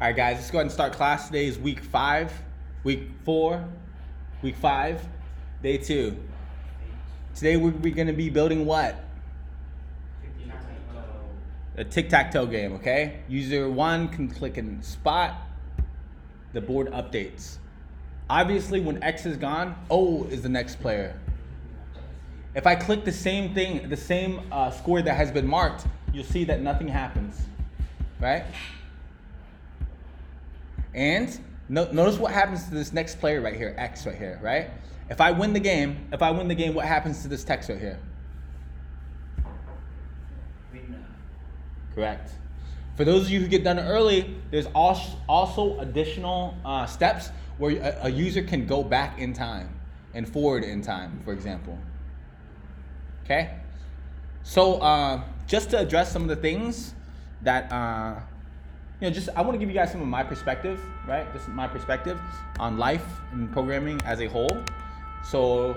All right, guys, let's go ahead and start class. Today is week 5, week 4, week 5, day 2. Today we're going to be building what? A tic-tac-toe game, okay? User 1 can click and spot. The board updates. Obviously, when X is gone, O is the next player. If I click the same thing, the same score that has been marked, you'll see that nothing happens, right? And notice what happens to this next player right here, X right here, right? If I win the game, what happens to this text right here? Correct. For those of you who get done early, there's also additional steps where a user can go back in time and forward in time, for example. Okay? So just to address some of the things that, I want to give you guys some of my perspective, right? This is my perspective on life and programming as a whole. So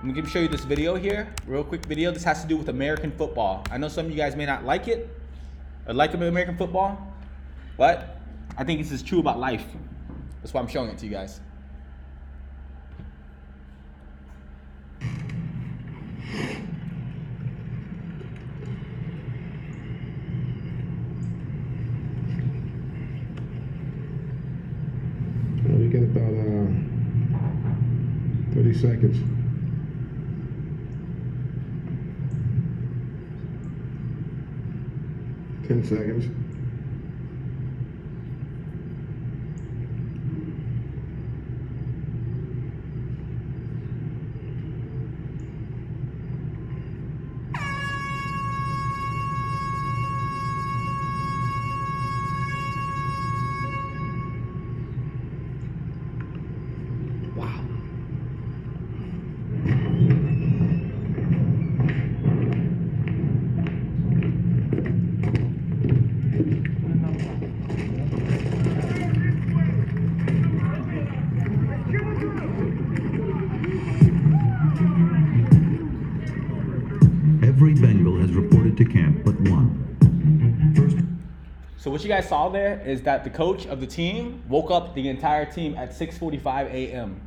I'm going to show you this video here, real quick video. This has to do with American football. I know some of you guys may not like it, or like American football, but I think this is true about life. That's why I'm showing it to you guys. We get about 30 seconds. Ten seconds. Wow. Every Bengal has reported to camp but one. So what you guys saw there is that the coach of the team woke up the entire team at 6:45 a.m.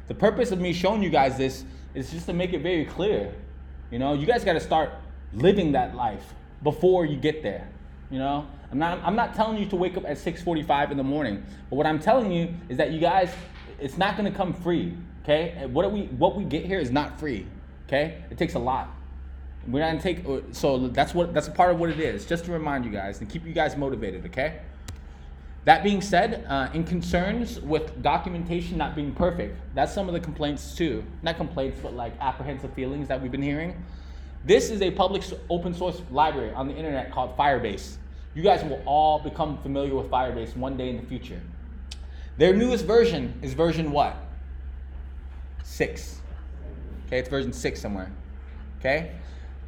The purpose of me showing you guys this is just to make it very clear. You guys got to start living that life before you get there. I'm not telling you to wake up at 6:45 in the morning, but what I'm telling you is that you guys, it's not going to come free. Okay, and what we get here is not free. Okay, it takes a lot. We're not gonna so that's a part of what it is, just to remind you guys and keep you guys motivated, okay? That being said, in concerns with documentation not being perfect, that's some of the complaints too. Not complaints, but like apprehensive feelings that we've been hearing. This is a public open source library on the internet called Firebase. You guys will all become familiar with Firebase one day in the future. Their newest version is version what? 6. Okay, it's version 6 somewhere, okay?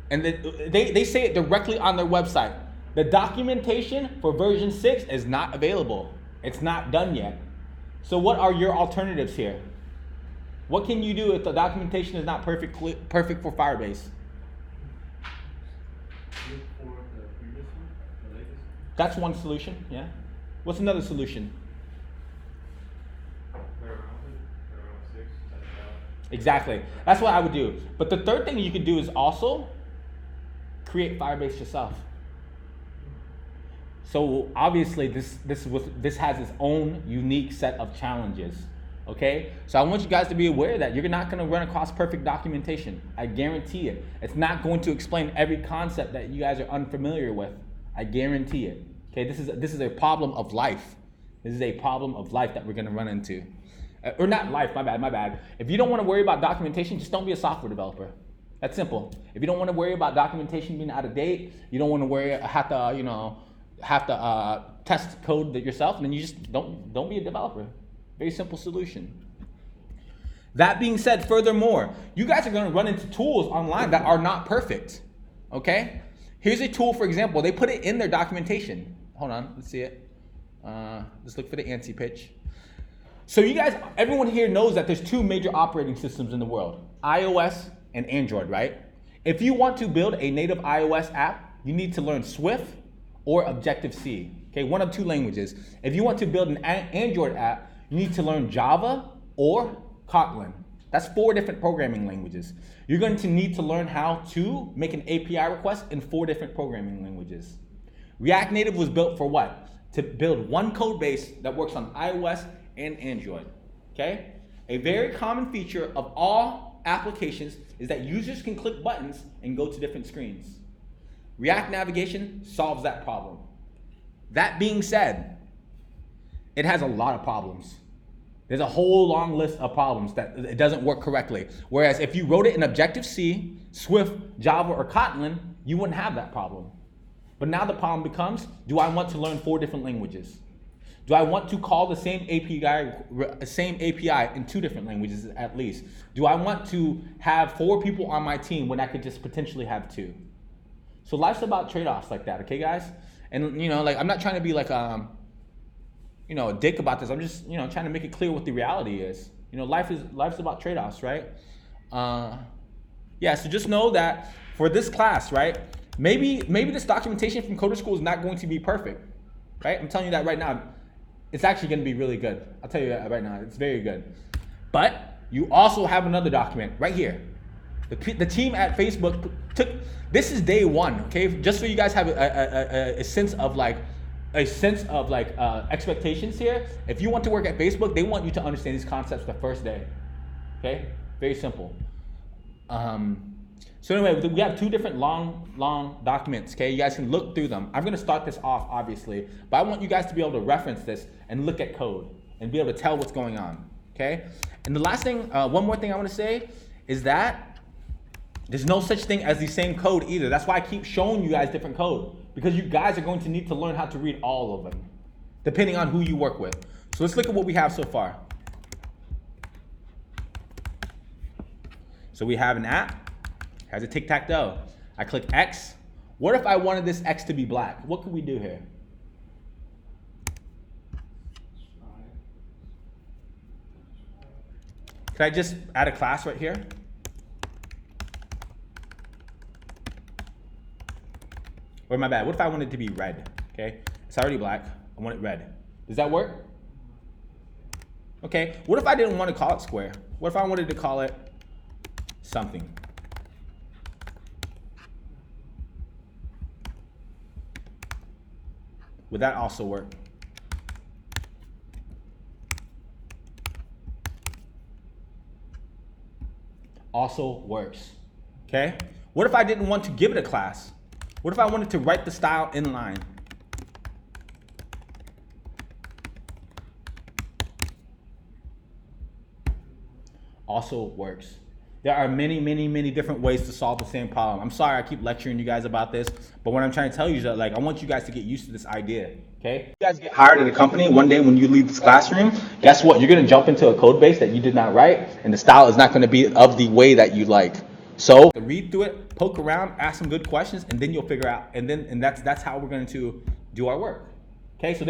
And they say it directly on their website. The documentation for version 6 is not available. It's not done yet. So what are your alternatives here? What can you do if the documentation is not perfect for Firebase? That's one solution, yeah. What's another solution? Exactly. That's what I would do. But the third thing you could do is also create Firebase yourself. So obviously this has its own unique set of challenges. Okay? So I want you guys to be aware that you're not going to run across perfect documentation. I guarantee it. It's not going to explain every concept that you guys are unfamiliar with. I guarantee it. Okay? This is a problem of life. This is a problem of life that we're going to run into. Or not life, my bad. If you don't want to worry about documentation, just don't be a software developer. That's simple. If you don't want to worry about documentation being out of date, you don't want to have to test code that yourself, then you just don't be a developer. Very simple solution. That being said, furthermore, you guys are going to run into tools online that are not perfect. Okay? Here's a tool, for example. They put it in their documentation. Hold on, let's see it. Let's look for the ANSI pitch. So you guys, everyone here knows that there's 2 major operating systems in the world, iOS and Android, right? If you want to build a native iOS app, you need to learn Swift or Objective-C. Okay, one of two languages. If you want to build an Android app, you need to learn Java or Kotlin. That's 4 different programming languages. You're going to need to learn how to make an API request in 4 different programming languages. React Native was built for what? To build one code base that works on iOS and Android. Okay? A very common feature of all applications is that users can click buttons and go to different screens. React Navigation solves that problem. That being said, it has a lot of problems. There's a whole long list of problems that it doesn't work correctly. Whereas if you wrote it in Objective-C, Swift, Java, or Kotlin, you wouldn't have that problem. But now the problem becomes, do I want to learn 4 different languages? Do I want to call the same API in 2 different languages at least? Do I want to have 4 people on my team when I could just potentially have 2? So life's about trade-offs like that, okay, guys? And like I'm not trying to be like a dick about this. I'm just trying to make it clear what the reality is. Life's about trade-offs, right? Yeah. So just know that for this class, right? Maybe this documentation from Coder School is not going to be perfect, right? I'm telling you that right now. It's actually going to be really good. I'll tell you that right now. It's very good. But you also have another document right here. The team at Facebook took. This is day 1, okay? Just so you guys have a sense of expectations here. If you want to work at Facebook, they want you to understand these concepts the first day. Okay? Very simple. So anyway, we have 2 different long documents, okay? You guys can look through them. I'm gonna start this off, obviously, but I want you guys to be able to reference this and look at code and be able to tell what's going on, okay? And the last thing, one more thing I wanna say is that there's no such thing as the same code either. That's why I keep showing you guys different code, because you guys are going to need to learn how to read all of them, depending on who you work with. So let's look at what we have so far. So we have an app, has a tic-tac-toe. I click X. What if I wanted this X to be black? What could we do here? Could I just add a class right here? Or my bad, what if I want it to be red? Okay, it's already black, I want it red. Does that work? Okay, what if I didn't want to call it square? What if I wanted to call it something? Would that also work? Also works, okay? What if I didn't want to give it a class? What if I wanted to write the style inline? Also works. There are many different ways to solve the same problem. I'm sorry I keep lecturing you guys about this, but what I'm trying to tell you is that I want you guys to get used to this idea, okay? You guys get hired at a company, one day when you leave this classroom, guess what? You're gonna jump into a code base that you did not write, and the style is not gonna be of the way that you like. So read through it, poke around, ask some good questions, and then you'll figure out, and that's how we're going to do our work. Okay, so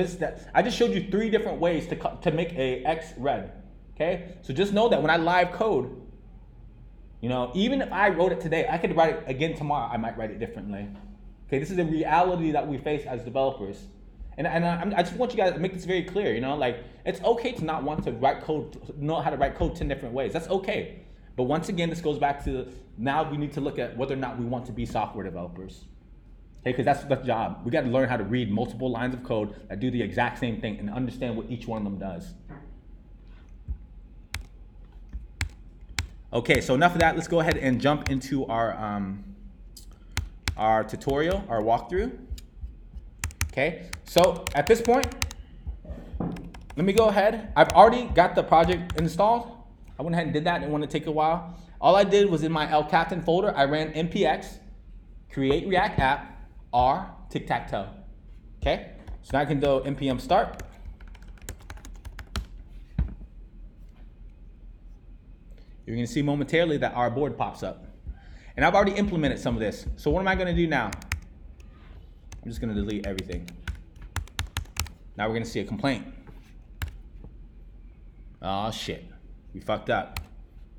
I just showed you 3 different ways to make a X red. Okay, so just know that when I live code, even if I wrote it today, I could write it again tomorrow. I might write it differently. Okay, this is a reality that we face as developers, and I just want you guys to make this very clear. It's okay to not want to write code, know how to write code 10 different ways. That's okay. But once again, this goes back to now we need to look at whether or not we want to be software developers. Okay, because that's the job. We got to learn how to read multiple lines of code that do the exact same thing and understand what each one of them does. Okay, so enough of that. Let's go ahead and jump into our tutorial, our walkthrough. Okay, so at this point, let me go ahead. I've already got the project installed. I went ahead and did that. Didn't want to take a while. All I did was in my El Captain folder, I ran npx create React app r tic tac toe. Okay, so now I can do npm start. You're going to see momentarily that our board pops up. And I've already implemented some of this. So what am I going to do now? I'm just going to delete everything. Now we're going to see a complaint. Oh shit. We fucked up.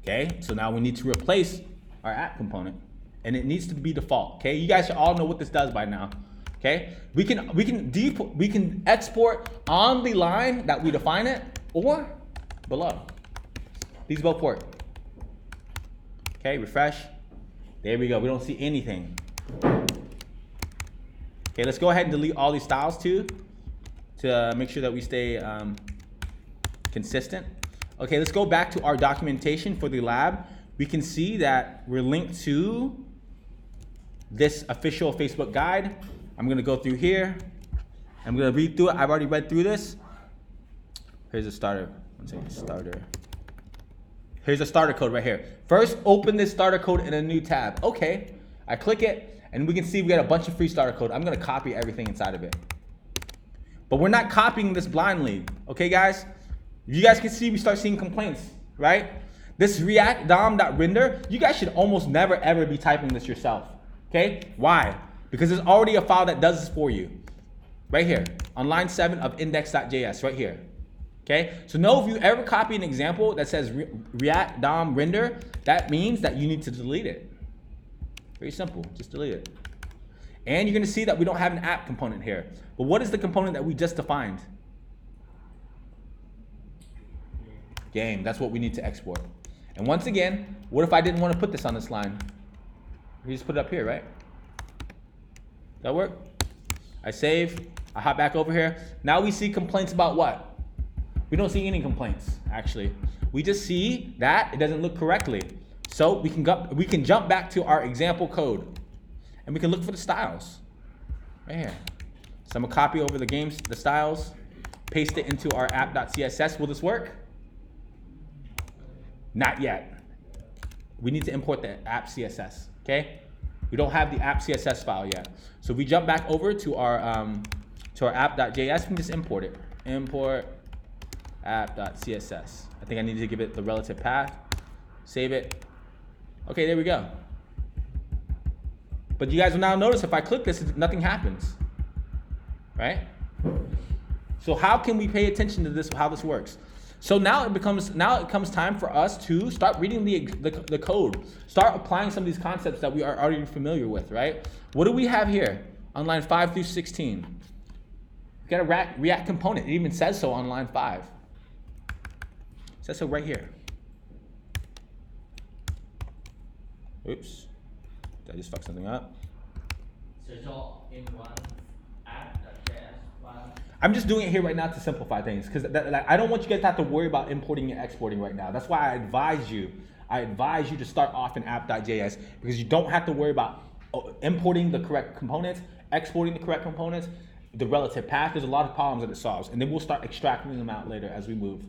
Okay, so now we need to replace our app component, and it needs to be default. Okay, you guys should all know what this does by now. Okay, we can export on the line that we define it or below. These both work. Okay, refresh. There we go. We don't see anything. Okay, let's go ahead and delete all these styles too to make sure that we stay consistent. Okay, let's go back to our documentation for the lab. We can see that we're linked to this official Facebook guide. I'm gonna go through here. I'm gonna read through it. I've already read through this. Here's a starter. One second, starter. Here's a starter code right here. First, open this starter code in a new tab. Okay, I click it, and we can see we got a bunch of free starter code. I'm gonna copy everything inside of it. But we're not copying this blindly, okay guys? You guys can see we start seeing complaints, right? This React DOM.render, you guys should almost never ever be typing this yourself, okay? Why? Because there's already a file that does this for you. Right here, on line 7 of index.js, right here. Okay, so know if you ever copy an example that says React DOM render, that means that you need to delete it. Very simple, just delete it. And you're gonna see that we don't have an app component here. But what is the component that we just defined? Game, that's what we need to export. And once again, what if I didn't want to put this on this line? We just put it up here, right? That work? I save, I hop back over here. Now we see complaints about what? We don't see any complaints, actually. We just see that it doesn't look correctly. So we can jump back to our example code and we can look for the styles right here. So I'm gonna copy over the styles, paste it into our app.css. Will this work? Not yet. We need to import the app CSS, okay? We don't have the app CSS file yet. So if we jump back over to our app.js, we can just import it. Import app.css. I think I need to give it the relative path. Save it. Okay, there we go. But you guys will now notice if I click this, nothing happens, right? So how can we pay attention to this, how this works? So now it comes time for us to start reading the code, start applying some of these concepts that we are already familiar with, right? What do we have here on line 5 through 16? We got a React component. It even says so on line 5. It says so right here. Oops, did I just fuck something up? So it's all in one app.js file? I'm just doing it here right now to simplify things because I don't want you guys to have to worry about importing and exporting right now. That's why I advise you to start off in app.js because you don't have to worry about importing the correct components, exporting the correct components, the relative path. There's a lot of problems that it solves, and then we'll start extracting them out later as we move.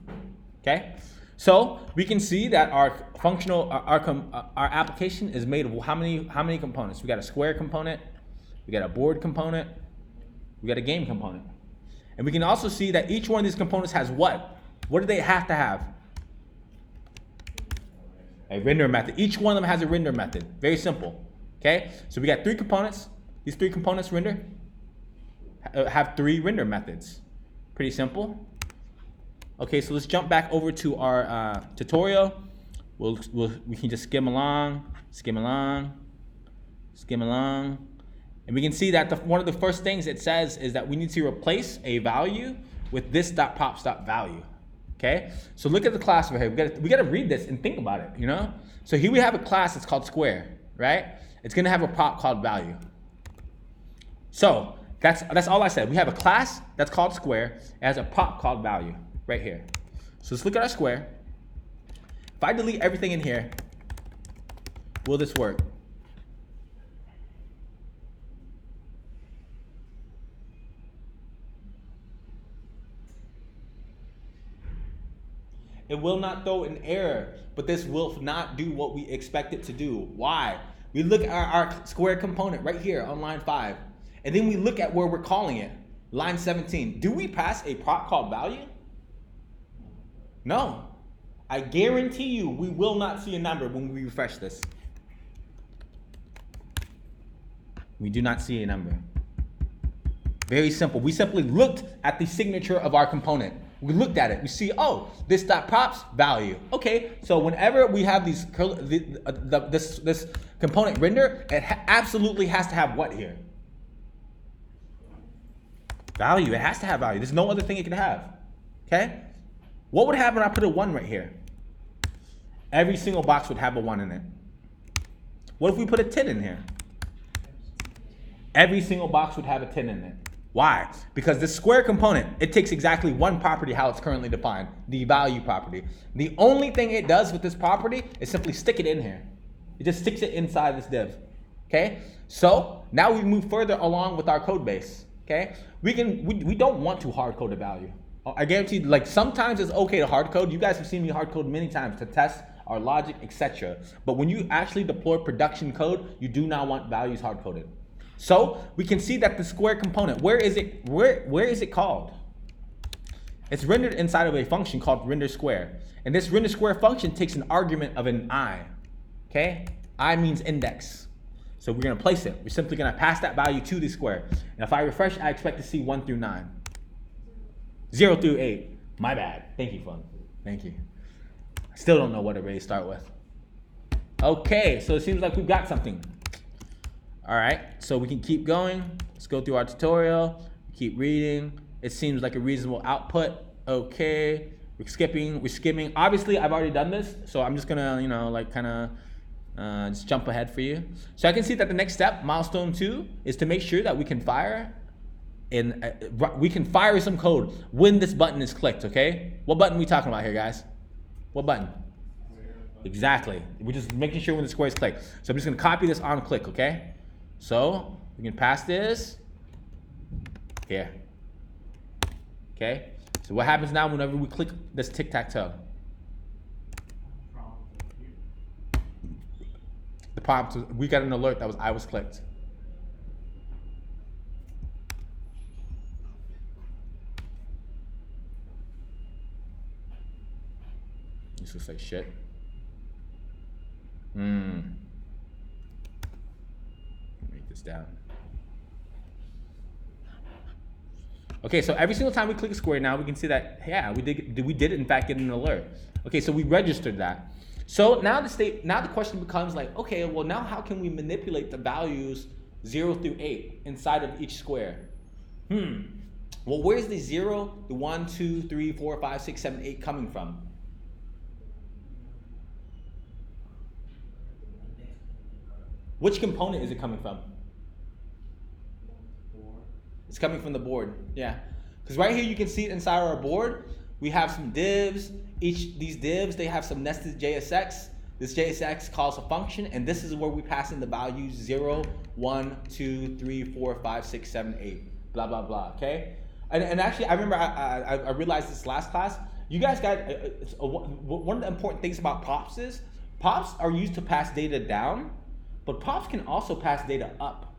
Okay, so we can see that our application is made of how many components? We got a square component, we got a board component, we got a game component. And we can also see that each one of these components has what? What do they have to have? A render method. Each one of them has a render method. Very simple. Okay? So we got 3 components. These 3 components have 3 render methods. Pretty simple. Okay, so let's jump back over to our tutorial. We can just skim along. And we can see that one of the first things it says is that we need to replace a value with this.props.value. Okay, so look at the class over here. We got to read this and think about it. You know, so here we have a class that's called square, right? It's gonna have a prop called value. So that's all I said. We have a class that's called square. It has a prop called value right here. So let's look at our square. If I delete everything in here, will this work? It will not throw an error, but this will not do what we expect it to do. Why? We look at our square component right here on line 5, and then we look at where we're calling it, line 17. Do we pass a prop called value? No. I guarantee you we will not see a number when we refresh this. We do not see a number. Very simple. We simply looked at the signature of our component. We looked at it. We see, oh, this dot props value. Okay, so whenever we have these this component render, it absolutely has to have what here? Value, it has to have value. There's no other thing it can have, okay? What would happen if I put a 1 right here? Every single box would have a 1 in it. What if we put a 10 in here? Every single box would have a 10 in it. Why? Because this square component, it takes exactly one property how it's currently defined, the value property. The only thing it does with this property is simply stick it in here. It just sticks it inside this div, okay? So now we move further along with our code base, okay? We don't want to hard code a value. I guarantee, like sometimes it's okay to hard code. You guys have seen me hard code many times to test our logic, etc. But when you actually deploy production code, you do not want values hard coded. So we can see that the square component, where is it called? It's rendered inside of a function called render square. And this render square function takes an argument of an I. Okay? I means index. So we're gonna place it. We're simply gonna pass that value to the square. And if I refresh, I expect to see 1 through 9. 0 through 8. My bad. Thank you, Fun. Thank you. I still don't know what array to start with. Okay, so it seems like we've got something. All right, so we can keep going. Let's go through our tutorial. Keep reading. It seems like a reasonable output. Okay, we're skimming. Obviously, I've already done this, so I'm just gonna, like kind of just jump ahead for you. So I can see that the next step, milestone 2, is to make sure that we can fire some code when this button is clicked. Okay, what button are we talking about here, guys? What button? Exactly. We're just making sure when the square is clicked. So I'm just gonna copy this on click. Okay. So we can pass this here. Okay. So what happens now whenever we click this tic tac toe? The prompt, we got an alert that I was clicked. This looks like shit. Make this down. Okay, so every single time we click a square now, we can see that, yeah, we did in fact get an alert. Okay, so we registered that. So now the question becomes like, okay, well now how can we manipulate the values 0 through 8 inside of each square? Well, where's the 0, the 1, 2, 3, 4, 5, 6, 7, 8 coming from? Which component is it coming from? It's coming from the board, yeah. Because right here you can see inside our board, we have some divs. These divs, they have some nested JSX. This JSX calls a function, and this is where we pass in the values 0, 1, 2, 3, 4, 5, 6, 7, 8, blah, blah, blah, okay? And actually, I remember I realized this last class. You guys got, one of the important things about props is, props are used to pass data down, but props can also pass data up,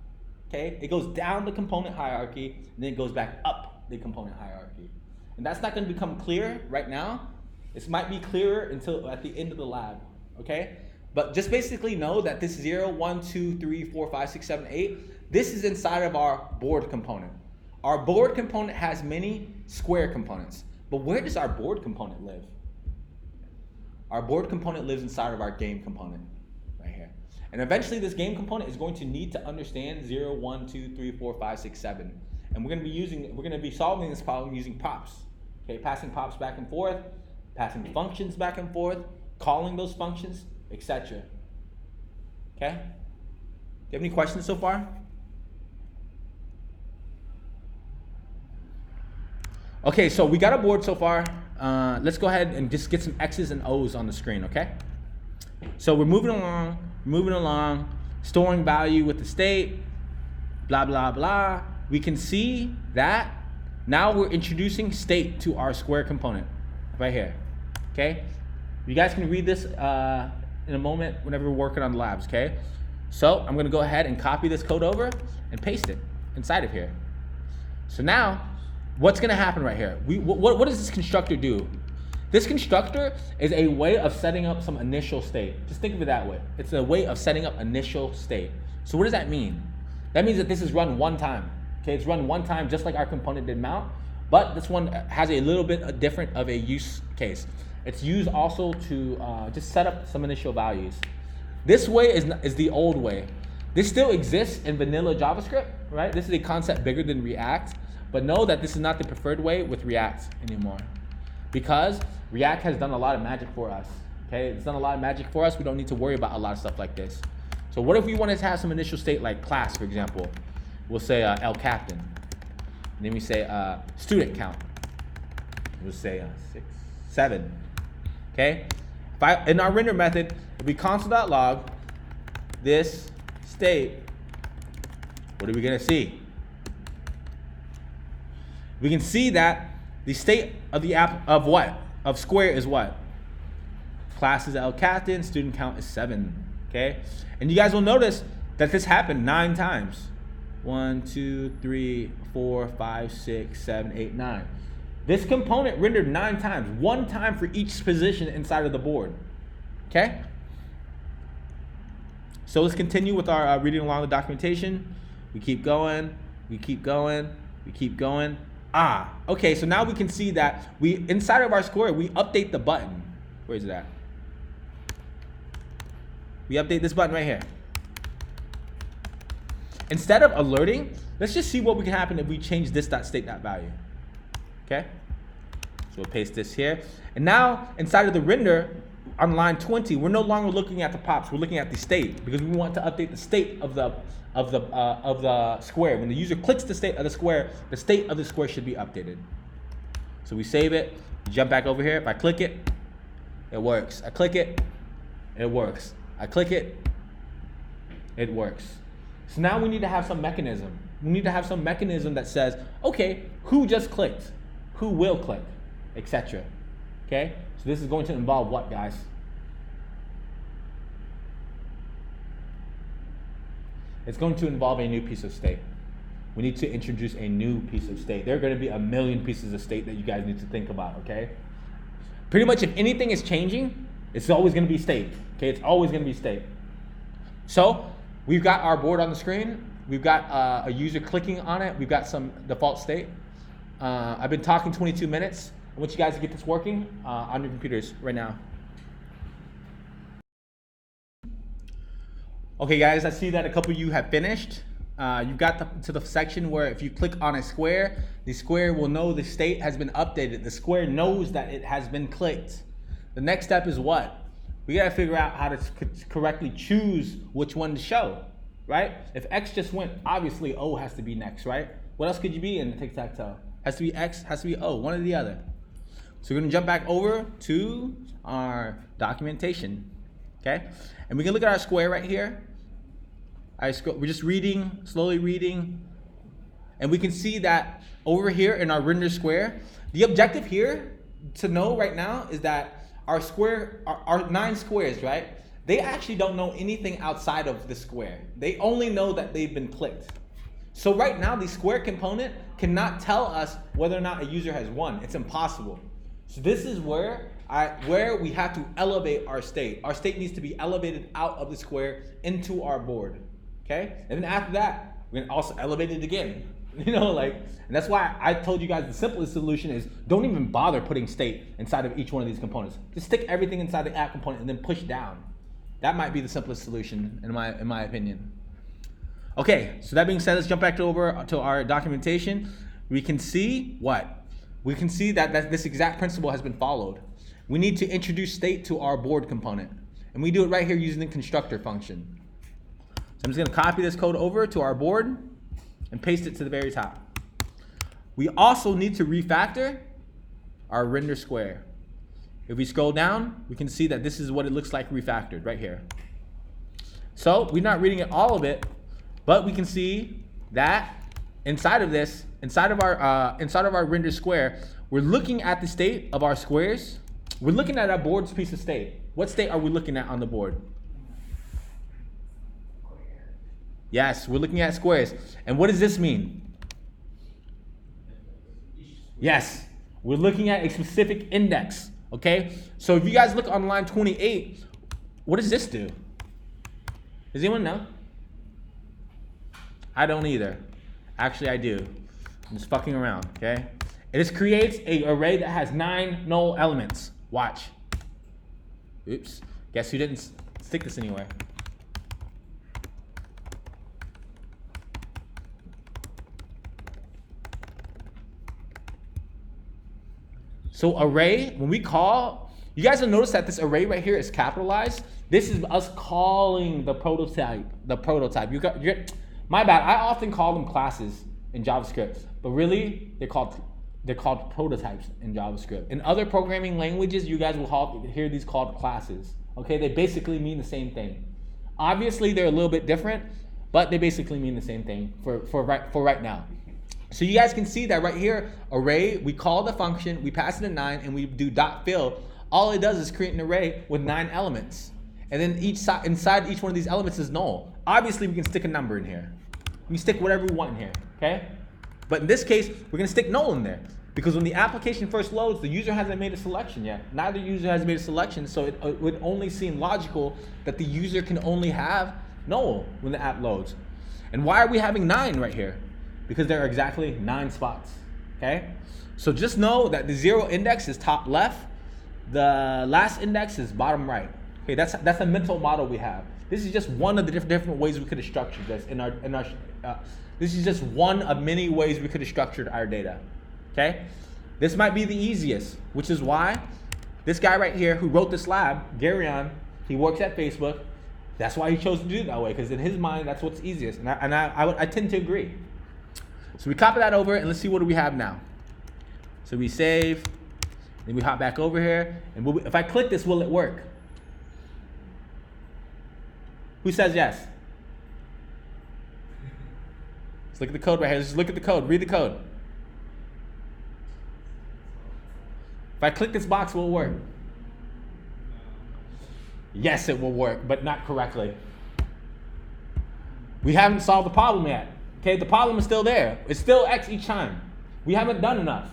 okay? It goes down the component hierarchy, and then it goes back up the component hierarchy. And that's not gonna become clear right now. This might be clearer until at the end of the lab, okay? But just basically know that this 0, 1, 2, 3, 4, 5, 6, 7, 8, this is inside of our board component. Our board component has many square components, but where does our board component live? Our board component lives inside of our game component, right here. And eventually this game component is going to need to understand 0, 1, 2, 3, 4, 5, 6, 7. And we're gonna be solving this problem using props. Okay, passing props back and forth, passing functions back and forth, calling those functions, etc. Okay? Do you have any questions so far? Okay, so we got a board so far. Let's go ahead and just get some X's and O's on the screen, okay? So we're moving along, storing value with the state, blah, blah, blah. We can see that now we're introducing state to our square component right here, okay? You guys can read this in a moment whenever we're working on the labs, okay? So I'm gonna go ahead and copy this code over and paste it inside of here. So now, what's gonna happen right here? What does this constructor do? This constructor is a way of setting up some initial state. Just think of it that way. It's a way of setting up initial state. So what does that mean? That means that this is run one time. Okay, it's run one time just like our component did mount, but this one has a little bit different of a use case. It's used also to just set up some initial values. This way is the old way. This still exists in vanilla JavaScript, right? This is a concept bigger than React, But know that this is not the preferred way with React anymore, because React has done a lot of magic for us. Okay, it's done a lot of magic for us. We don't need to worry about a lot of stuff like this. So what if we wanted to have some initial state like class, for example? We'll say L captain. And then we say student count. We'll say 6, 7. Okay? In our render method, if we console.log this state, what are we gonna see? We can see that the state of the app of what? Of Square is what? Class is L captain, student count is 7. Okay? And you guys will notice that this happened 9 times. 1, 2, 3, 4, 5, 6, 7, 8, 9. This component rendered 9 times, 1 time for each position inside of the board. Okay? So let's continue with our reading along the documentation. We keep going, we keep going, we keep going. Okay, so now we can see that inside of our square, we update the button. Where is it at? We update this button right here. Instead of alerting, let's just see what would happen if we change this.state.value. Okay? So we'll paste this here. And now, inside of the render, on line 20, we're no longer looking at the pops. We're looking at the state, because we want to update the state of the square. When the user clicks the state of the square should be updated. So we save it, we jump back over here. If I click it, it works. I click it, it works. I click it, it works. So now we need to have some mechanism. We need to have some mechanism that says, okay, who just clicked? Who will click? Etc. Okay? So this is going to involve what, guys? It's going to involve a new piece of state. We need to introduce a new piece of state. There are going to be a million pieces of state that you guys need to think about, okay? Pretty much if anything is changing, it's always going to be state. Okay, it's always going to be state. So we've got our board on the screen. We've got a user clicking on it. We've got some default state. I've been talking 22 minutes. I want you guys to get this working on your computers right now. Okay, guys, I see that a couple of you have finished. You've got to the section where if you click on a square, the square will know the state has been updated. The square knows that it has been clicked. The next step is what? We gotta figure out how to correctly choose which one to show, right? If X just went, obviously O has to be next, right? What else could you be in the tic-tac-toe? Has to be X, has to be O, one or the other. So we're gonna jump back over to our documentation, okay? And we can look at our square right here. We're just reading, slowly reading, and we can see that over here in our render square, the objective here to know right now is that our square, our 9 squares, right? They actually don't know anything outside of the square. They only know that they've been clicked. So right now, the square component cannot tell us whether or not a user has won. It's impossible. So this is where we have to elevate our state. Our state needs to be elevated out of the square into our board, okay? And then after that, we're gonna also elevate it again. You know, and that's why I told you guys the simplest solution is don't even bother putting state inside of each one of these components. Just stick everything inside the app component and then push down. That might be the simplest solution in my opinion. Okay, so that being said, let's jump back over to our documentation. We can see what? We can see that this exact principle has been followed. We need to introduce state to our board component. And we do it right here using the constructor function. So I'm just gonna copy this code over to our board and paste it to the very top. We also need to refactor our render square. If we scroll down, we can see that this is what it looks like refactored right here. So we're not reading it all of it, but we can see that inside of this, inside of our render square, we're looking at the state of our squares. We're looking at our board's piece of state. What state are we looking at on the board? Yes, we're looking at squares. And what does this mean? Yes, we're looking at a specific index, okay? So if you guys look on line 28, what does this do? Does anyone know? I don't either. Actually, I do. I'm just fucking around, okay? It just creates an array that has 9 null elements. Watch. Oops. Guess who didn't stick this anywhere? So array, when we call, you guys will notice that this array right here is capitalized. This is us calling the prototype. My bad. I often call them classes in JavaScript, but really they're called prototypes in JavaScript. In other programming languages, you guys will hear these called classes. Okay, they basically mean the same thing. Obviously, they're a little bit different, but they basically mean the same thing for right now. So you guys can see that right here, array, we call the function, we pass it a 9, and we do .fill. All it does is create an array with 9 elements. And then inside each one of these elements is null. Obviously, we can stick a number in here. We stick whatever we want in here, okay? But in this case, we're gonna stick null in there. Because when the application first loads, the user hasn't made a selection yet. Neither user has made a selection, so it would only seem logical that the user can only have null when the app loads. And why are we having 9 right here? Because there are exactly 9 spots, okay? So just know that the 0 index is top left, the last index is bottom right. Okay, that's a mental model we have. This is just one of the different ways we could have structured this this is just one of many ways we could have structured our data. Okay, this might be the easiest, which is why this guy right here who wrote this lab, Garyon, he works at Facebook. That's why he chose to do it that way, because in his mind, that's what's easiest, and I tend to agree. So we copy that over, and let's see what do we have now. So we save, then we hop back over here, and if I click this, will it work? Who says yes? Let's look at the code right here. Let's just look at the code. Read the code. If I click this box, will it work? Yes, it will work, but not correctly. We haven't solved the problem yet. Okay, the problem is still there. It's still X each time. We haven't done enough.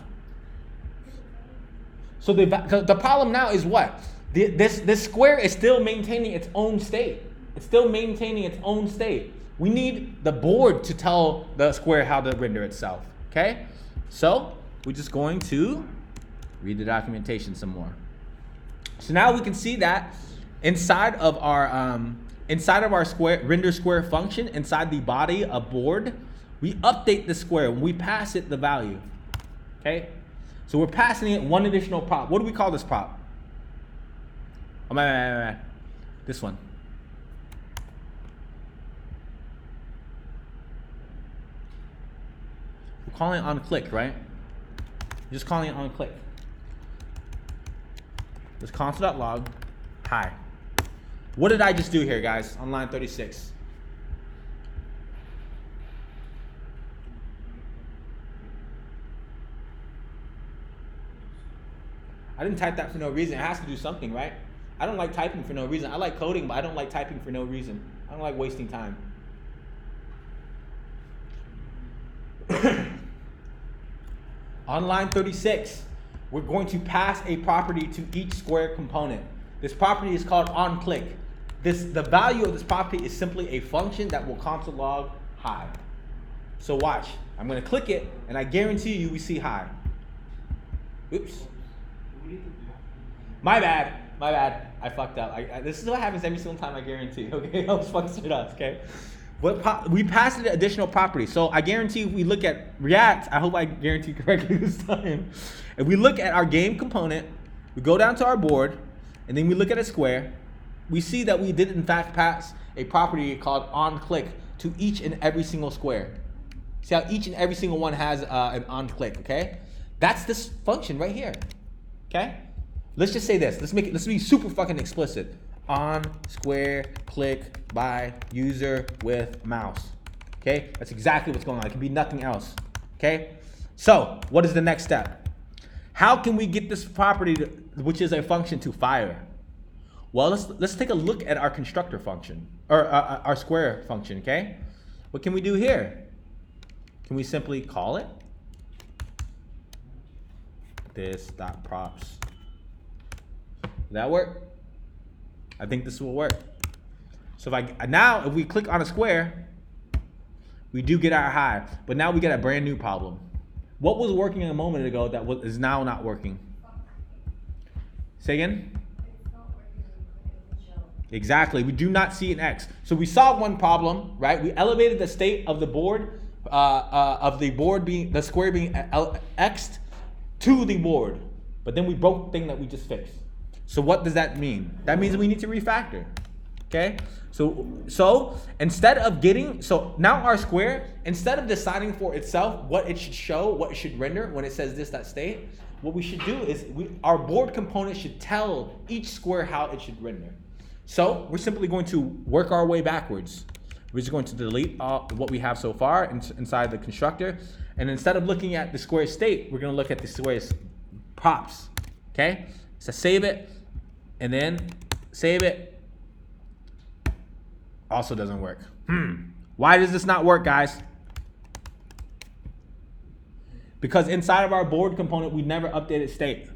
So the problem now is what? This square is still maintaining its own state. It's still maintaining its own state. We need the board to tell the square how to render itself. Okay? So we're just going to read the documentation some more. So now we can see that inside of our square render square function, inside the body of board, we update the square when we pass it the value. Okay? So we're passing it one additional prop. What do we call this prop? This one. We're calling it on click, right? Just calling it on click. Just console.log hi. What did I just do here, guys, on line 36? I didn't type that for no reason. It has to do something, right? I don't like typing for no reason. I like coding, but I don't like typing for no reason. I don't like wasting time. On line 36, we're going to pass a property to each square component. This property is called onClick. The value of this property is simply a function that will console log hi. So watch, I'm gonna click it, and I guarantee you we see hi. Oops. My bad, I fucked up. This is what happens every single time, I guarantee, okay? I was fucking it up, okay? We passed an additional property. So I guarantee if we look at React, I hope I guarantee correctly this time. If we look at our game component, we go down to our board, and then we look at a square, we see that we did in fact pass a property called onClick to each and every single square. See how each and every single one has an onClick, okay? That's this function right here, okay? Let's just say this. Let's be super fucking explicit. On square click by user with mouse. Okay, that's exactly what's going on. It can be nothing else. Okay, so what is the next step? How can we get this property, which is a function, to fire? Well, let's take a look at our constructor function or our square function. Okay, what can we do here? Can we simply call it this.props? Does that work? I think this will work. So if we click on a square, we do get our hi, but now we get a brand new problem. What was working a moment ago that is now not working? Say again? It's not working. Exactly, we do not see an X. So we solved one problem, right? We elevated the state of the board, the square being X'd to the board. but then we broke the thing that we just fixed. So what does that mean? That means we need to refactor. Okay, so instead of now our square, instead of deciding for itself what it should show, what it should render when it says this.state, what we should do is our board component should tell each square how it should render. So we're simply going to work our way backwards. We're just going to delete what we have so far inside the constructor, and instead of looking at the square state, we're going to look at the square's props. Okay, so save it, and then save it. Also doesn't work. Why does this not work, guys? Because inside of our board component, we never updated state.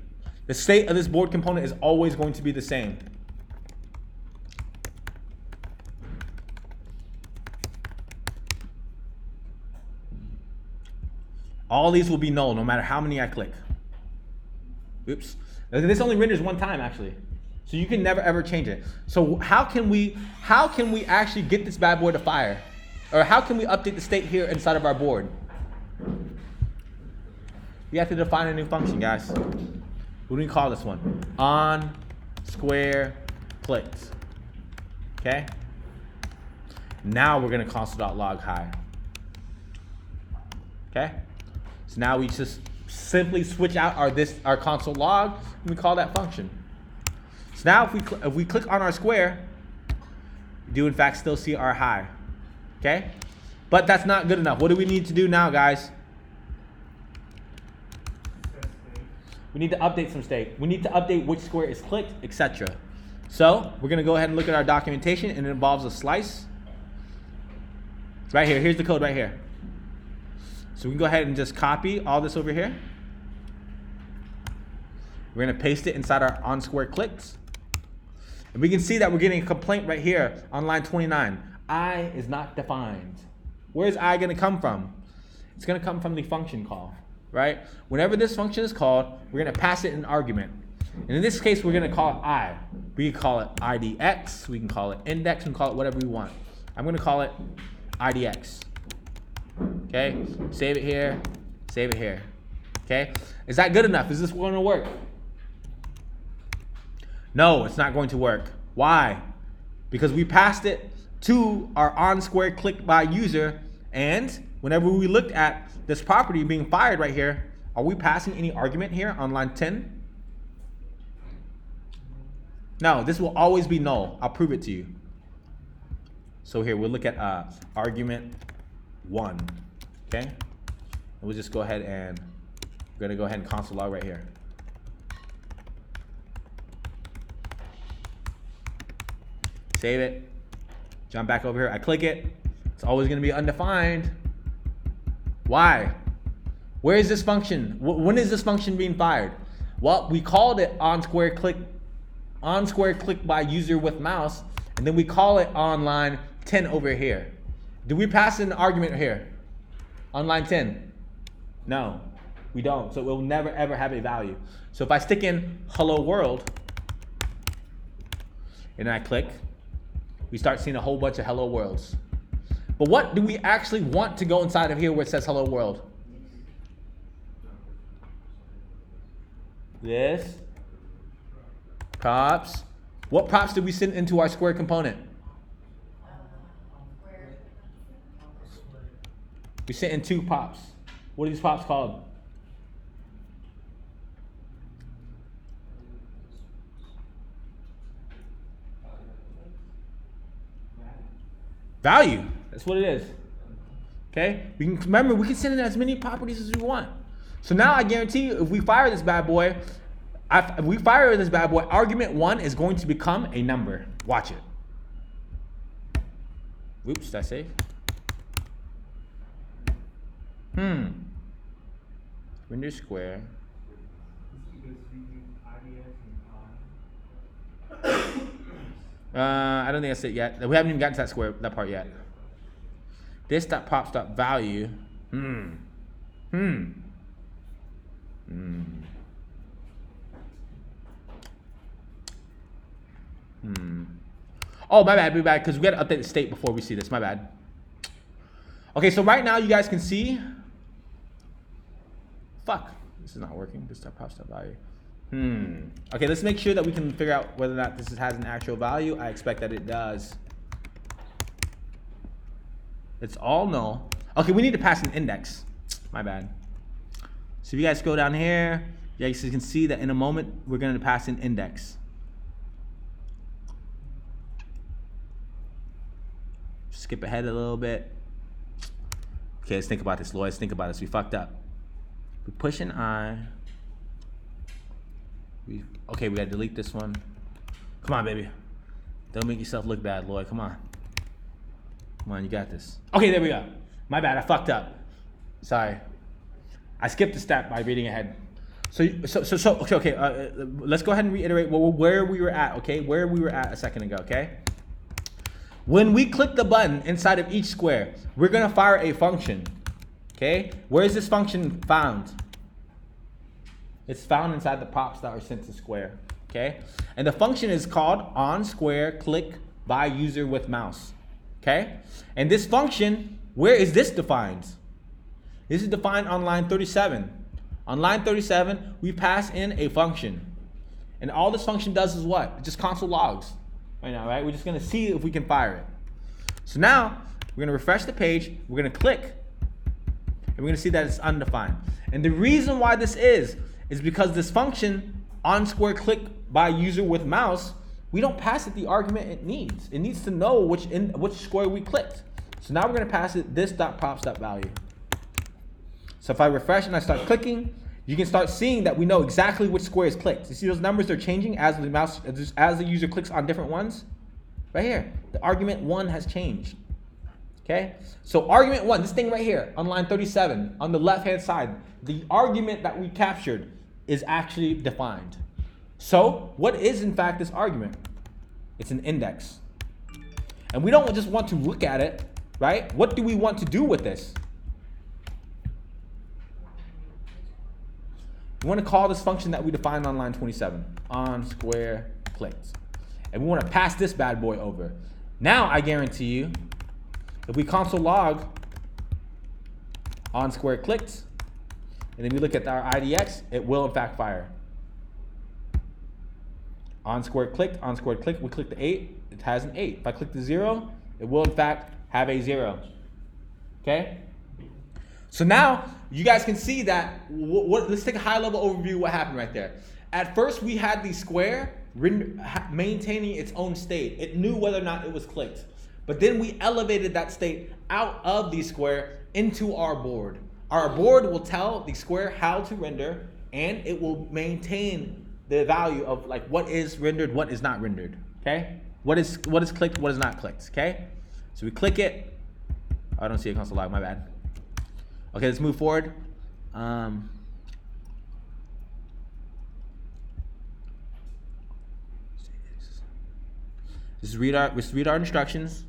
The state of this board component is always going to be the same. All these will be null no matter how many I click. Oops. This only renders one time actually. So you can never ever change it. So how can we actually get this bad boy to fire? Or how can we update the state here inside of our board? We have to define a new function, guys. What do we call this one? On square clicked. Okay? Now we're gonna console.log high. Okay? So now we just simply switch out our console log and we call that function. So now if we click on our square, we do in fact still see our high. Okay? But that's not good enough. What do we need to do now, guys? We need to update some state. We need to update which square is clicked, etc. So we're gonna go ahead and look at our documentation, and it involves a slice. It's right here. Here's the code right here. So we can go ahead and just copy all this over here. We're gonna paste it inside our on square clicks. And we can see that we're getting a complaint right here on line 29. I is not defined. Where is I gonna come from? It's gonna come from the function call, right? Whenever this function is called, we're gonna pass it an argument. And in this case, we're gonna call it I. We can call it IDX, we can call it index, we can call it whatever we want. I'm gonna call it IDX. Okay, save it here, save it here. Okay, is that good enough? Is this gonna work? No, it's not going to work. Why? Because we passed it to our on square click by user, and whenever we looked at this property being fired right here, are we passing any argument here on line 10? No, this will always be null. I'll prove it to you. So here we'll look at argument 1. Okay, and we'll just go ahead and we're gonna go ahead and console log right here. Save it, jump back over here, I click it, it's always gonna be undefined. Why? Where is this function? When is this function being fired? Well, we called it on square click by user with mouse, and then we call it on line 10 over here. Do we pass an argument here on line 10? No, we don't. So it will never ever have a value. So if I stick in hello world and I click, we start seeing a whole bunch of hello worlds. But what do we actually want to go inside of here where it says hello world? This. Props. What props did we send into our square component? We sent in 2 props. What are these props called? Value. That's what it is. Okay? We can remember we can send in as many properties as we want. So now I guarantee you, if we fire this bad boy, argument 1 is going to become a number. Watch it. Oops, did I save? Render square. I don't think that's it yet. We haven't even gotten to that part yet. This.props.value. Oh, my bad, because we got to update the state before we see this. My bad. Okay, so right now you guys can see. Fuck, this is not working. This.props.value. Okay, let's make sure that we can figure out whether or not this has an actual value. I expect that it does. It's all null. Okay, we need to pass an index. My bad. So if you guys go down here, you guys can see that in a moment, we're going to pass an index. Skip ahead a little bit. Okay, let's think about this, Lloyd. Let's think about this. We fucked up. We push an I. Okay, we gotta delete this one. Come on, baby. Don't make yourself look bad, Lloyd. Come on. Come on, you got this. Okay, there we go. My bad, I fucked up. Sorry. I skipped a step by reading ahead. Okay. Let's go ahead and reiterate where we were at, okay? Where we were at a second ago, okay? When we click the button inside of each square, we're gonna fire a function, okay? Where is this function found? It's found inside the props that are sent to square, okay? And the function is called on square click by user with mouse, okay? And this function, where is this defined? This is defined on line 37. On line 37, we pass in a function. And all this function does is what? It just console logs right now, right? We're just gonna see if we can fire it. So now, we're gonna refresh the page, we're gonna click, and we're gonna see that it's undefined. And the reason why this is because this function, on square click by user with mouse, we don't pass it the argument it needs. It needs to know which square we clicked. So now we're gonna pass it this.props.value. So if I refresh and I start clicking, you can start seeing that we know exactly which square is clicked. You see those numbers are changing as the user clicks on different ones? Right here, the argument 1 has changed. Okay, so argument 1, this thing right here on line 37, on the left-hand side, the argument that we captured is actually defined. So what is in fact this argument? It's an index. And we don't just want to look at it, right? What do we want to do with this? We want to call this function that we defined on line 27, on square clicked. And we want to pass this bad boy over. Now I guarantee you, if we console log on square clicked, and then we look at our IDX, it will in fact fire. On square clicked, we click the 8, it has an 8. If I click the 0, it will in fact have a 0. Okay? So now you guys can see that, let's take a high level overview of what happened right there. At first we had the square maintaining its own state. It knew whether or not it was clicked. But then we elevated that state out of the square into our board. Our board will tell the square how to render, and it will maintain the value of like what is rendered, what is not rendered. Okay? What is clicked, what is not clicked. Okay? So we click it. Oh, I don't see a console log, my bad. Okay, let's move forward. Let's read our instructions.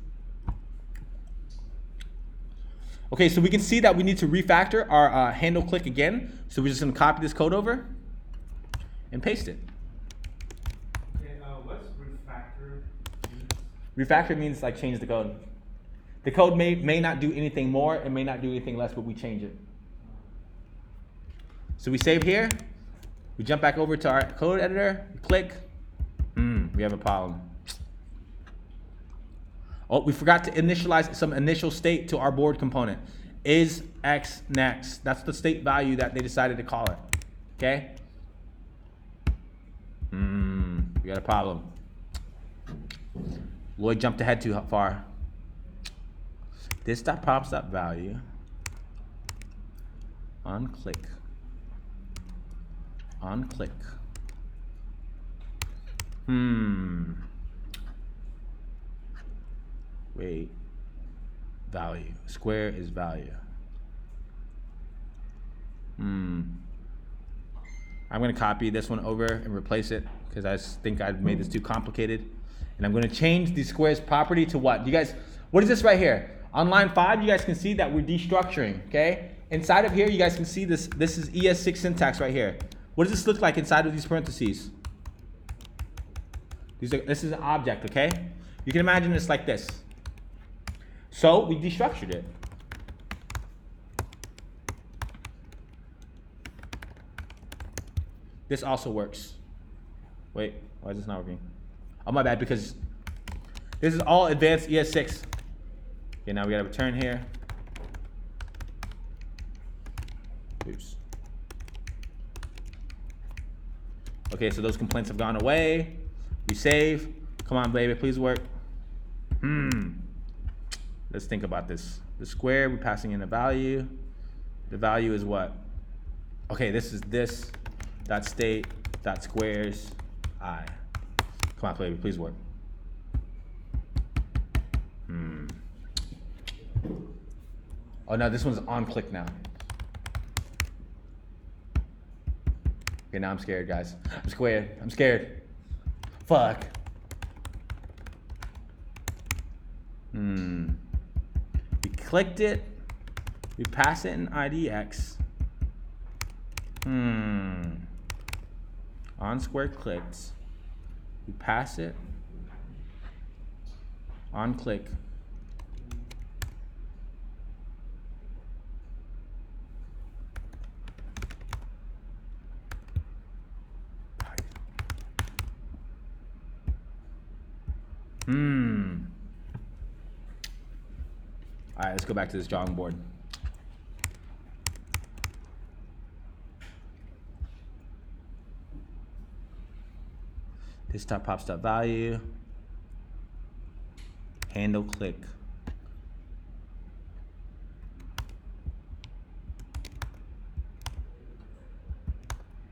Okay, so we can see that we need to refactor our handle click again. So we're just gonna copy this code over and paste it. Okay, what's refactor mean? Refactor means like change the code. The code may not do anything more, it may not do anything less, but we change it. So we save here, we jump back over to our code editor, we click, we have a problem. Oh, we forgot to initialize some initial state to our board component. Is X next? That's the state value that they decided to call it. Okay? We got a problem. Lloyd jumped ahead too far. This.props.value on click. Wait, value, square is value. I'm gonna copy this one over and replace it because I think I made this too complicated. And I'm gonna change the square's property to what? You guys, what is this right here? On line 5, you guys can see that we're destructuring, okay? Inside of here, you guys can see this is ES6 syntax right here. What does this look like inside of these parentheses? This is an object, okay? You can imagine it's like this. So we destructured it. This also works. Wait, why is this not working? Oh, my bad, because this is all advanced ES6. Okay, now we gotta return here. Oops. Okay, so those complaints have gone away. We save. Come on, baby, please work. Let's think about this. The square, we're passing in a value. The value is what? Okay, this is this, dot state, dot squares, I. Come on, baby, please work. Oh, no, this one's on click now. Okay, now I'm scared, guys. I'm scared. I'm scared. Fuck. We clicked it. We pass it in IDX. On square clicked. We pass it. On click. All right, let's go back to this drawing board. This top pops dot value. Handle click.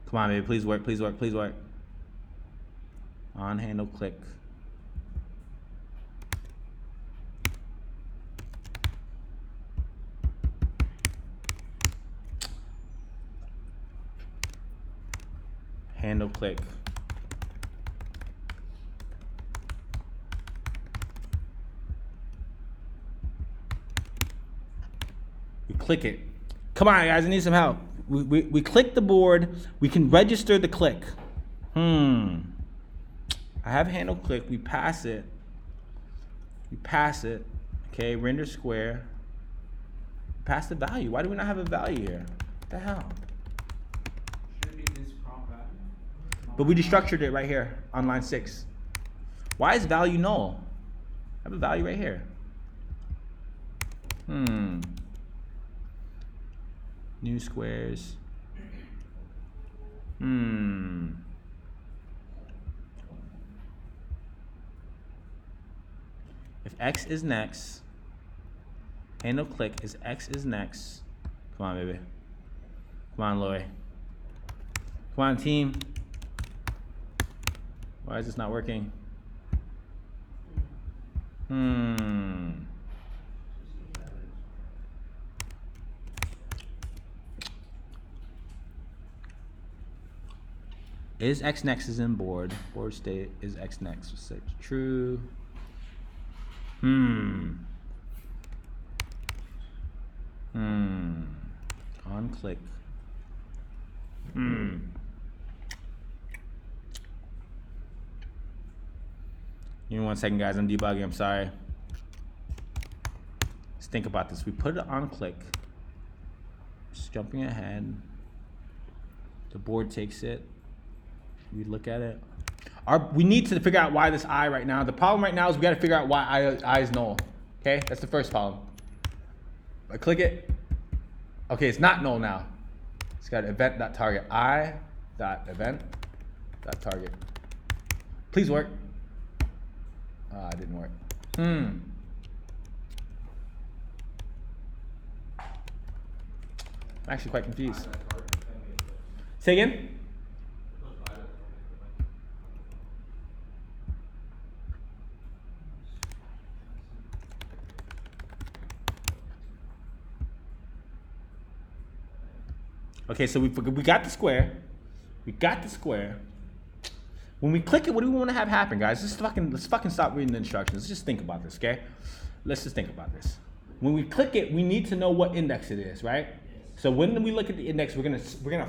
Come on, baby, please work, please work, please work. On handle click. Handle click. We click it. Come on, guys, I need some help. We click the board. We can register the click. I have handle click. We pass it. We pass it. Okay, render square. Pass the value. Why do we not have a value here? What the hell? Should be this prompt value. But we destructured it right here on line 6. Why is value null? I have a value right here. New squares. If X is next, handle click is X is next. Come on, baby. Come on, Loy. Come on, team. Why is this not working? Is X next is in board. Board state is X next. Set true. On click. Give me 1 second, guys. I'm debugging. I'm sorry. Let's think about this. We put it on click. Just jumping ahead. The board takes it. We look at it. We need to figure out why this I right now. The problem right now is we got to figure out why I is null. Okay, that's the first problem. I click it. Okay, it's not null now. It's got event.target. I.event.target. Please work. It didn't work. I'm actually quite confused. Say again? Okay, so we got the square. We got the square. When we click it, what do we want to have happen, guys? Let's fucking stop reading the instructions. Let's just think about this, okay? Let's just think about this. When we click it, we need to know what index it is, right? So when we look at the index, we're gonna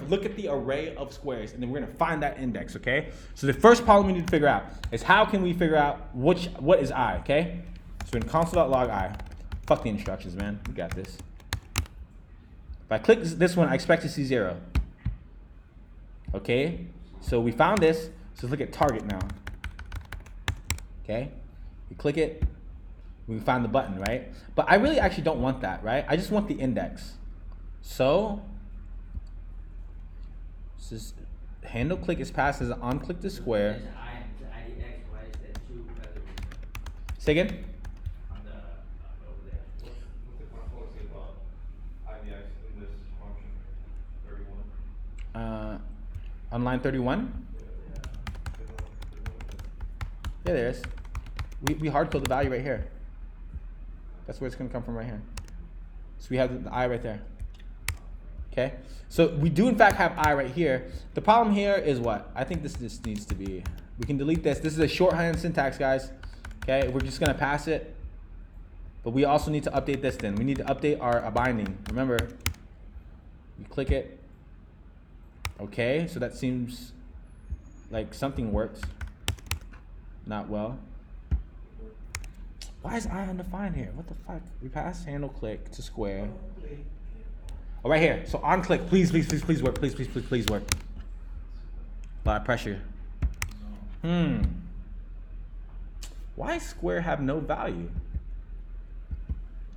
look at the array of squares, and then we're gonna find that index, okay? So the first problem we need to figure out is how can we figure out what is I, okay? So in console.log I, fuck the instructions, man. We got this. If I click this one, I expect to see 0. Okay, so we found this. So let's look at target now. Okay, you click it, we found the button, right? But I really actually don't want that, right? I just want the index. So this is, handle click is passed as an on click to square. There's I and the ID X, why is there two values Say again? on the over there? What's the current policy about IDX in this function 31? On line 31? Yeah, there is. We hard code the value right here. That's where it's gonna come from right here. So we have the I right there. Okay, so we do in fact have I right here. The problem here is what? I think this just needs to be, we can delete this. This is a shorthand syntax, guys. Okay, we're just gonna pass it. But we also need to update this then. We need to update our binding. Remember, you click it. Okay, so that seems like something works. Not well. Why is I undefined here? What the fuck? We passed handle click to square. Oh, right here. So on click, please work. Please work. A lot of pressure. Why square have no value?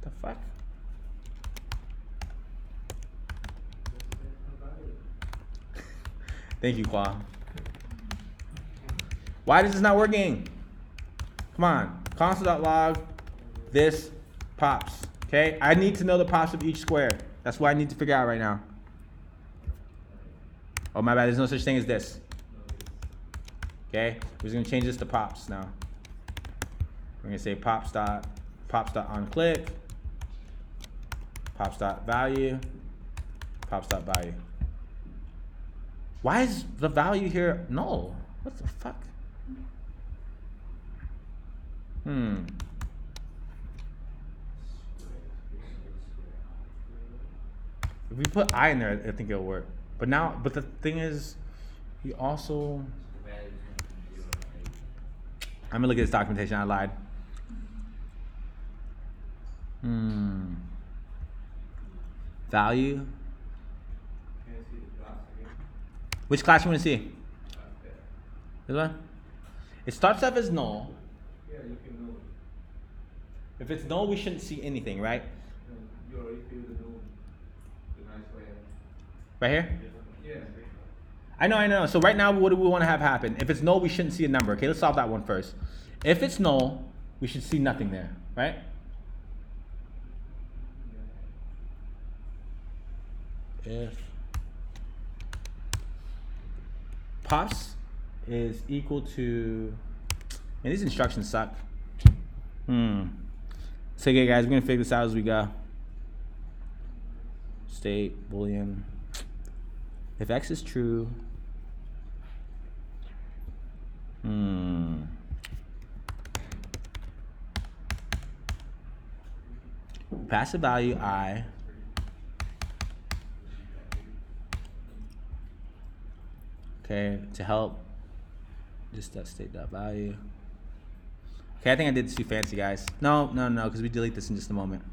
What the fuck? Thank you, Qua. Why is this not working? Come on. Console.log, this pops. Okay? I need to know the pops of each square. That's what I need to figure out right now. Oh, my bad. There's no such thing as this. Okay? We're just going to change this to pops now. We're going to say pops dot on click, pops dot value, pops dot value. Why is the value here null? What the fuck? If we put I in there, I think it'll work. But the thing is, we also, The value is going to be 0 and 8. I'm gonna look at this documentation, I lied. Value. Can you see the class again? Which class you wanna see? There. This one? It starts off as null. Yeah, you can know. If it's null, we shouldn't see anything, right? You already feel the know. The nice way. Right here? Yeah. I know. So right now, what do we want to have happen? If it's null, we shouldn't see a number. Okay, let's solve that one first. If it's null, we should see nothing there, right? If pops is equal to, and these instructions suck. So okay, guys, we're gonna figure this out as we go. State boolean. If x is true, pass a value I. Okay, to help, just that state that value. Okay, I think I did this too fancy, guys. No, because we delete this in just a moment.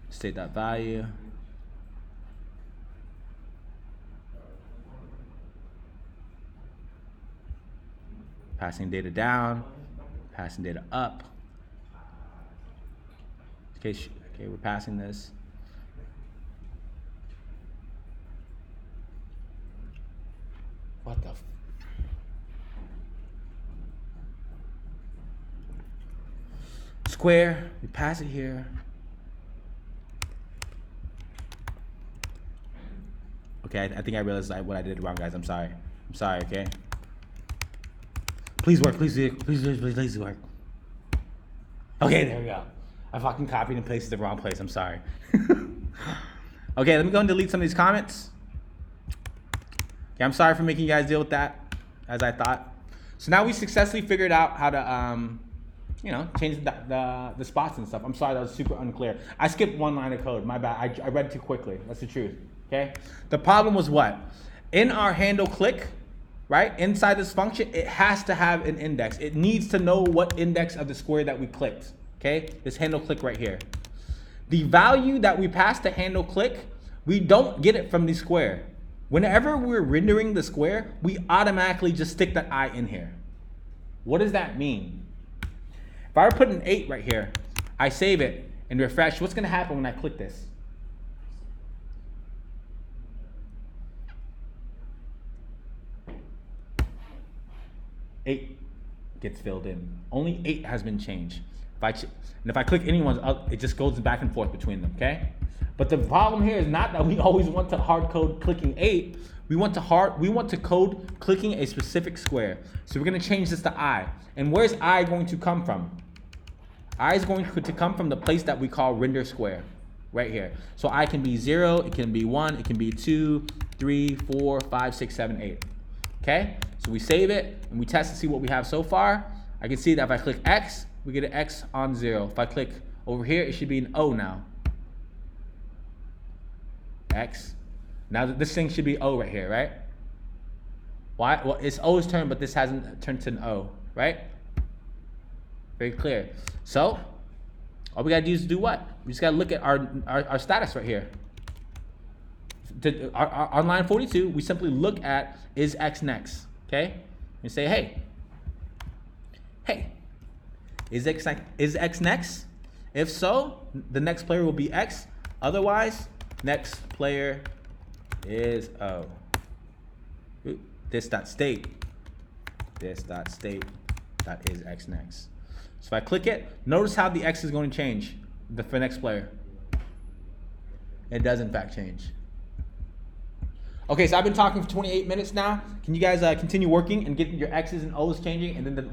State that value. Passing data down, passing data up. Okay, we're passing this. What the square, we pass it here. Okay, I think I realized what I did wrong, guys. I'm sorry, okay? Please work, please work. Okay, there we go. I fucking copied and pasted the wrong place, I'm sorry. Okay, let me go and delete some of these comments. Okay, I'm sorry for making you guys deal with that, as I thought. So now we successfully figured out how to, change the spots and stuff. I'm sorry, that was super unclear. I skipped one line of code, my bad. I read too quickly, that's the truth, okay? The problem was what? In our handle click, right, inside this function, it has to have an index. It needs to know what index of the square that we clicked, okay? This handle click right here. The value that we passed to handle click We don't get it from the square. Whenever we're rendering the square, we automatically just stick that I in here. What does that mean? If I were to put an 8 right here, I save it and refresh, what's gonna happen when I click this? Eight gets filled in. Only 8 has been changed. And if I click anyone's, it just goes back and forth between them, okay? But the problem here is not that we always want to hard code clicking 8. We want to code clicking a specific square. So we're gonna change this to I. And where's I going to come from? I is going to come from the place that we call render square, right here. So I can be 0, it can be 1, it can be 2, 3, 4, 5, 6, 7, 8. Okay? So we save it and we test to see what we have so far. I can see that if I click X, we get an X on 0. If I click over here, it should be an O now. X. Now this thing should be O right here, right? Why? Well, it's O's turn, but this hasn't turned to an O, right? Very clear. So all we gotta do is do what? We just gotta look at our status right here. On line 42, we simply look at is X next, okay? And say, hey, is X next? If so, the next player will be X. Otherwise, next player is O. This.state that is X next. So if I click it, notice how the X is going to change for next player. It does in fact change. Okay, so I've been talking for 28 minutes now. Can you guys continue working and get your X's and O's changing, and then the